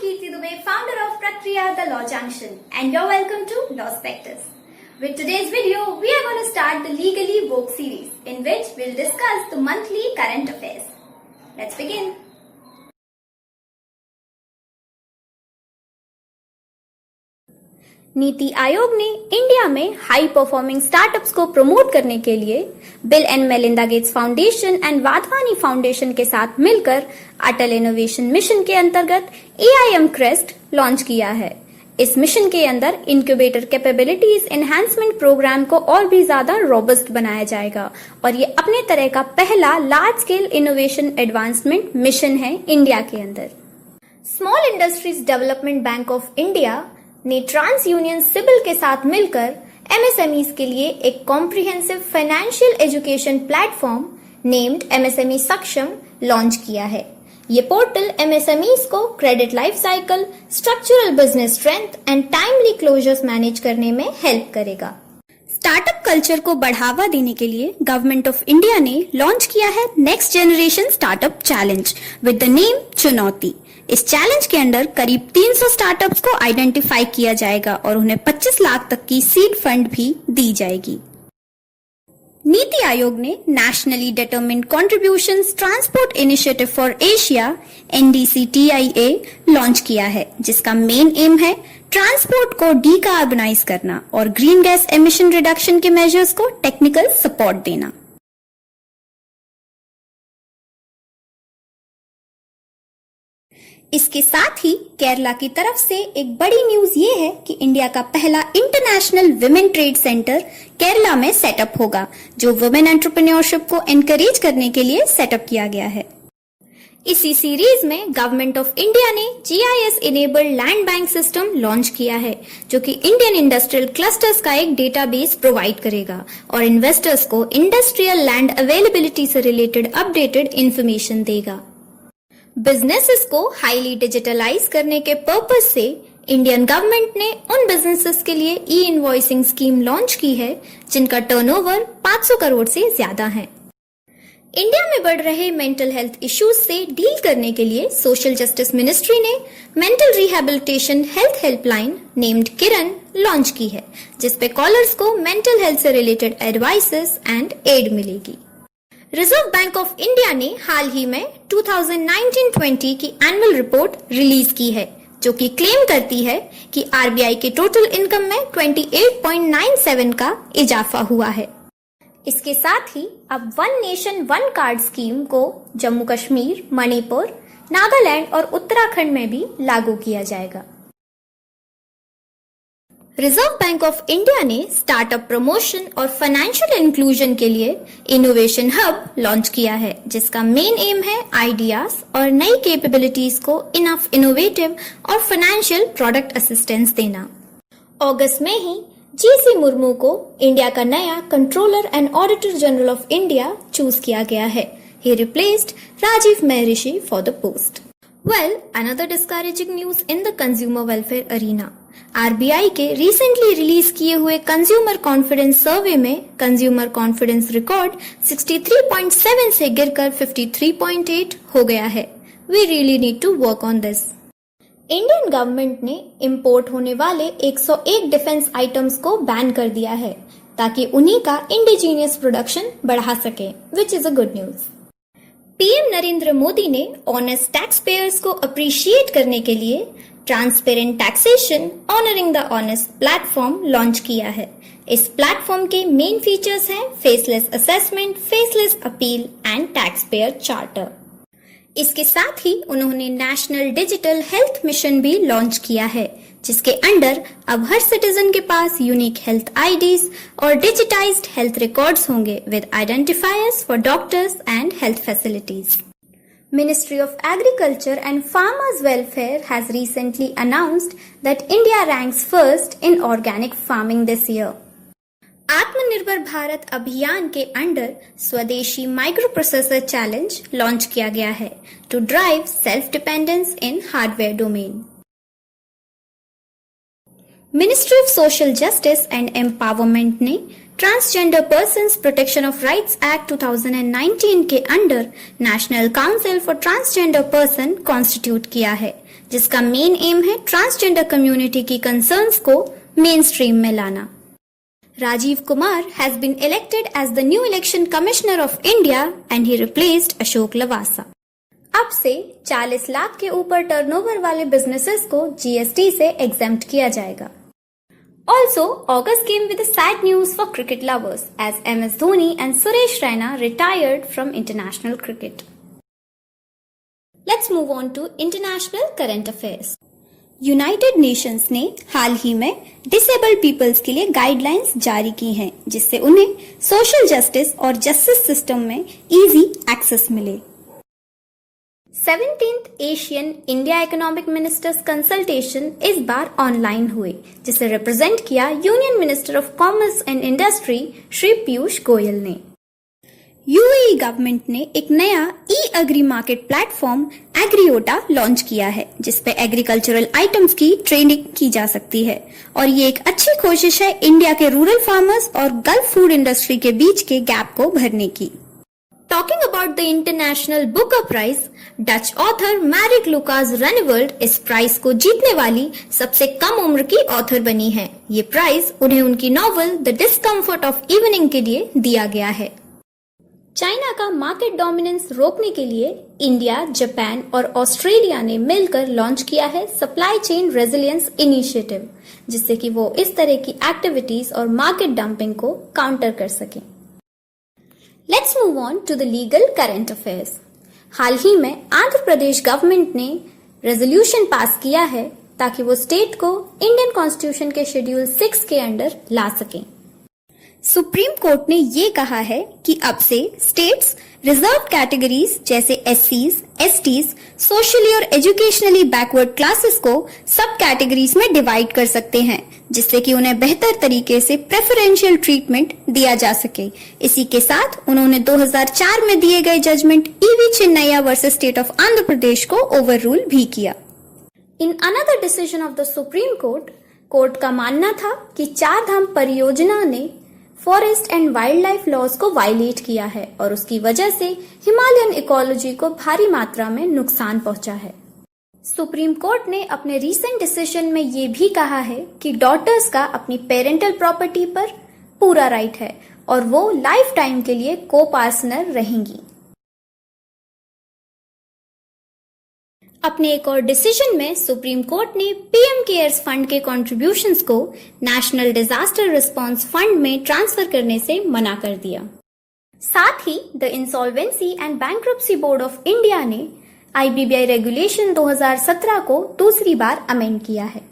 Kirti Dubey, founder of Prakriya, the Law Junction, and you're welcome to Law Specters. With today's video, we are going to start the Legally Woke series, in which we'll discuss the monthly current affairs. Let's begin. NITI Aayog ने India में high performing startups को promote करने के लिए bill and Melinda Gates foundation and Wadhwani foundation के साथ मिलकर अटल innovation mission के अंतर्गत AIM क्रेस्ट लॉन्च किया है। इस मिशन के अंदर इंक्यूबेटर कैपेबिलिटीज एनहांसमेंट प्रोग्राम को और भी ज्यादा रोबस्ट बनाया जाएगा और ये अपने तरह का पहला large scale innovation advancement mission है इंडिया के अंदर। Small industries development bank of India ने ट्रांस यूनियन सिबिल के साथ मिलकर MSMEs के लिए एक comprehensive financial education platform named MSME सक्षम लॉन्च किया है। ये पोर्टल MSMEs को credit life cycle, structural business strength and timely closures manage करने में हेल्प करेगा। स्टार्टअप कल्चर को बढ़ावा देने के लिए गवर्नमेंट ऑफ इंडिया ने लॉन्च किया है next generation startup challenge with the name चुनौती। इस चैलेंज के अंदर करीब 300 स्टार्टअप्स को आइडेंटिफाई किया जाएगा और उन्हें 25 लाख तक की सीड फंड भी दी जाएगी। नीति आयोग ने nationally determined contributions transport initiative for Asia NDC-TIA launch किया है, जिसका मेन एम है ट्रांसपोर्ट को डीकार्बनाइज करना और ग्रीन गैस एमिशन रिडक्शन के मेजर्स को टेक्निकल सपोर्ट देना। इसके साथ ही केरला की तरफ से एक बड़ी न्यूज ये है कि इंडिया का पहला international women trade centre Kerala में सेटअप होगा, जो वुमेन एंटरप्रेन्योरशिप को एनकरेज करने के लिए सेटअप किया गया है। इसी सीरीज में गवर्नमेंट ऑफ इंडिया ने GIS enabled land bank system launch किया है, जो कि इंडियन इंडस्ट्रियल क्लस्टर्स का एक डेटाबेस प्रोवाइड करेगा और इन्वेस्टर्स को इंडस्ट्रियल लैंड अवेलेबिलिटी से रिलेटेड अपडेटेड इंफॉर्मेशन देगा। बिजनेसेस को हाईली डिजिटलाइज करने के पर्पस से इंडियन गवर्नमेंट ने उन बिजनेसेस के लिए ई-इनवॉइसिंग स्कीम लॉन्च की है जिनका टर्नओवर 500 करोड़ से ज्यादा है। इंडिया में बढ़ रहे मेंटल हेल्थ इश्यूज से डील करने के लिए सोशल जस्टिस मिनिस्ट्री ने mental rehabilitation health helpline named Kiran launch की है, जिसपे कॉलर्स को मेंटल हेल्थ से रिलेटेड एडवाइसेस एंड एड मिलेगी। रिजर्व बैंक ऑफ इंडिया ने हाल ही में 2019-20 की एनुअल रिपोर्ट रिलीज की है, जो कि क्लेम करती है कि RBI के टोटल इनकम में 28.97 का इजाफा हुआ है। इसके साथ ही अब one nation one card scheme को जम्मू कश्मीर, मणिपुर, नागालैंड और उत्तराखंड में भी लागू किया जाएगा। रिजर्व बैंक ऑफ इंडिया ने स्टार्टअप प्रमोशन और फाइनेंशियल इंक्लूजन के लिए इनोवेशन हब लॉन्च किया है, जिसका मेन एम है आइडियाज और नई कैपेबिलिटीज को इनफ इनोवेटिव और फाइनेंशियल प्रोडक्ट असिस्टेंस देना। अगस्त में ही GC मुर्मू को इंडिया का नया controller and auditor general of India choose किया गया है। He replaced Rajiv Maharishi for the post. Well, another discouraging news in the consumer welfare arena. RBI के रिसेंटली रिलीज किए हुए कंज्यूमर कॉन्फिडेंस सर्वे में कंज्यूमर कॉन्फिडेंस रिकॉर्ड 63.7 से गिरकर 53.8 हो गया है। We really need to work on this. Indian government ने इंपोर्ट होने वाले 101 डिफेंस आइटम्स को बैन कर दिया है, ताकि उन्हीं का इंडिजीनियस प्रोडक्शन बढ़ा सके, which is a good news. PM Narendra Modi ने ऑनेस्ट टैक्स पेयर्स को अप्रिशिएट करने के लिए transparent taxation honouring the honest platform launch किया है। इस प्लेटफॉर्म के मेन फीचर्स हैं faceless assessment, faceless appeal and tax payer charter. इसके साथ ही उन्होंने नेशनल डिजिटल हेल्थ मिशन भी लॉन्च किया है, जिसके अंडर अब हर सिटीजन के पास यूनिक हेल्थ IDs और डिजिटाइज्ड हेल्थ रिकॉर्ड्स होंगे with identifiers for doctors and health facilities. Ministry of Agriculture and Farmers Welfare has recently announced that India ranks first in organic farming this year. आत्मनिर्भर भारत अभियान के under स्वदेशी micro processor challenge launch किया गया है to drive self dependence in hardware domain. Ministry of social justice and empowerment ने transgender persons protection of rights act 2019 के under national council for transgender person constitute किया है, जिसका main aim है transgender community की कंसर्न्स को main stream में लाना। Rajiv Kumar has been elected as the new election commissioner of India and he replaced Ashok Lavasa. अब से 40 लाख के ऊपर टर्नओवर वाले बिजनेसेस को जीएसटी से एग्जेम्प्ट किया जाएगा। Also, August came with a sad news for cricket lovers as MS Dhoni and Suresh Raina retired from international cricket. Let's move on to international current affairs. United Nations ने हाल ही में disabled peoples के लिए guidelines जारी की हैं, जिससे उन्हें सोशल जस्टिस और जस्टिस सिस्टम में इजी एक्सेस मिले। 17th Asian India economic ministers consultation इस बार ऑनलाइन हुए, जिसे रिप्रेजेंट किया union minister of commerce and industry Shri Piyush Goyal ने। यूएई गवर्नमेंट ने एक नया ई एग्री मार्केट प्लेटफॉर्म एग्रीओटा लॉन्च किया है, जिसपे एग्रीकल्चरल आइटम्स की ट्रेडिंग की जा सकती है और ये एक अच्छी कोशिश है इंडिया के रूरल फार्मर्स और गल्फ फूड इंडस्ट्री के बीच के गैप को भरने की। Talking about the international Booker prize, Dutch author Marieke Lucas Rijneveld इस प्राइज को जीतने वाली सबसे कम उम्र की ऑथर बनी है। ये प्राइज उन्हें उनकी novel the discomfort of evening के लिए दिया गया है। चाइना का मार्केट डोमिनेंस रोकने के लिए इंडिया, जापान और ऑस्ट्रेलिया ने मिलकर लॉन्च किया है सप्लाई चेन रेजिलियंस इनिशिएटिव, जिससे कि वो इस तरह की एक्टिविटीज और मार्केट डंपिंग को काउंटर कर सकें। Let's move on to the legal current affairs. हाल ही में आंध्र प्रदेश गवर्नमेंट ने रेजोल्यूशन पास किया है ताकि वो स्टेट को इंडियन कॉन्स्टिट्यूशन के शेड्यूल 6 के अंडर ला सकें। सुप्रीम कोर्ट ने ये कहा है कि अब से स्टेट्स रिजर्व कैटेगरीज जैसे एससीज, एसटीज, सोशली और एजुकेशनली बैकवर्ड क्लासेस को सब कैटेगरीज में डिवाइड कर सकते हैं, जिससे कि उन्हें बेहतर तरीके से प्रेफरेंशियल ट्रीटमेंट दिया जा सके। इसी के साथ उन्होंने 2004 में दिए गए judgement E V Chinnaiah versus state of Andhra Pradesh को ओवररूल भी किया। In another decision of the supreme court का मानना था कि चार धाम परियोजना ने forest and wildlife laws को वायलेट किया है और उसकी वजह से हिमालयन इकोलॉजी को भारी मात्रा में नुकसान पहुंचा है। सुप्रीम कोर्ट ने अपने रीसेंट डिसीजन में ये भी कहा है कि डॉटर्स का अपनी पेरेंटल प्रॉपर्टी पर पूरा राइट है और वो लाइफ टाइम के लिए को पार्टनर रहेंगी। अपने एक और डिसीजन में सुप्रीम कोर्ट ने पीएम केयर्स फंड के कॉन्ट्रीब्यूशंस को नेशनल डिजास्टर रिस्पांस फंड में ट्रांसफर करने से मना कर दिया। साथ ही the insolvency and bankruptcy board of India ने आईबीबीआई रेगुलेशन 2017 को दूसरी बार अमेंड किया है।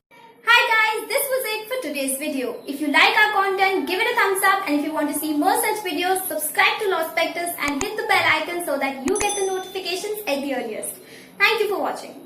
Hi guys, this was it for today's video. If you like our content, give it a thumbs up, and if you want to see more such videos, subscribe to Law Specters and hit the bell icon so that you get the notifications at the earliest. Thank you for watching.